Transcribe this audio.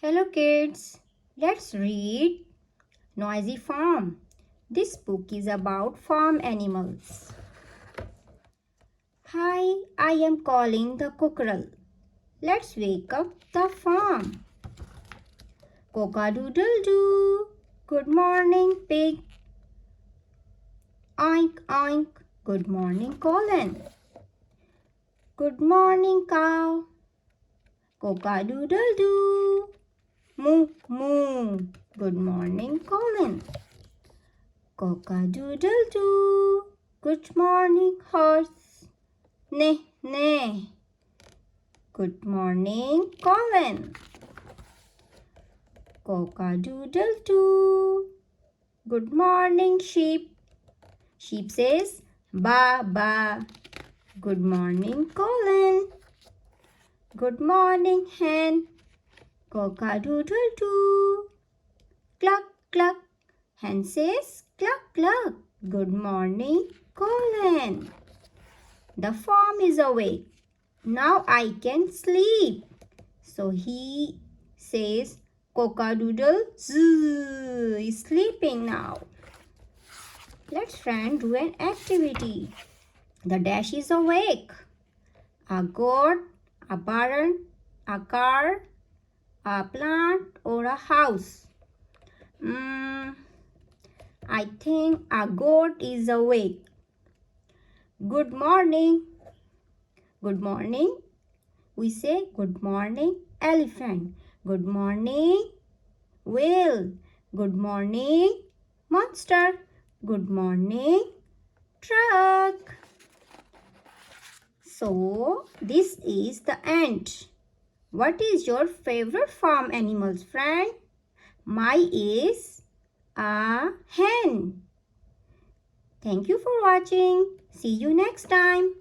Hello kids, let's read Noisy Farm. This book is about farm animals. Hi, I am calling the cockerel. Let's wake up the farm. Cock-a-doodle-doo. Good morning, pig. Oink, oink. Good morning, Colin. Good morning, cow. Cock-a-doodle-doo. Moo, moo. Good morning, Colin. Cock-a-doodle-doo. Good morning, horse. Neigh, neigh. Good morning, Colin. Cock-a-doodle-doo. Good morning, sheep. Sheep says, ba, ba. Good morning, Colin. Good morning, hen. Cock-a-doodle-doo. Cluck, cluck. Hen says, cluck, cluck. Good morning, Colin. The farm is awake. Now I can sleep. So he says, cock-a-doodle zoo is sleeping now. Let's friend do an activity. The dash is awake. A goat, a barn, a car, a plant or a house. I think a goat is awake. Good morning. Good morning. We say good morning, elephant. Good morning, whale. Good morning, monster. Good morning, truck. So, this is the end. What is your favorite farm animals, friend? Mine is a hen. Thank you for watching. See you next time.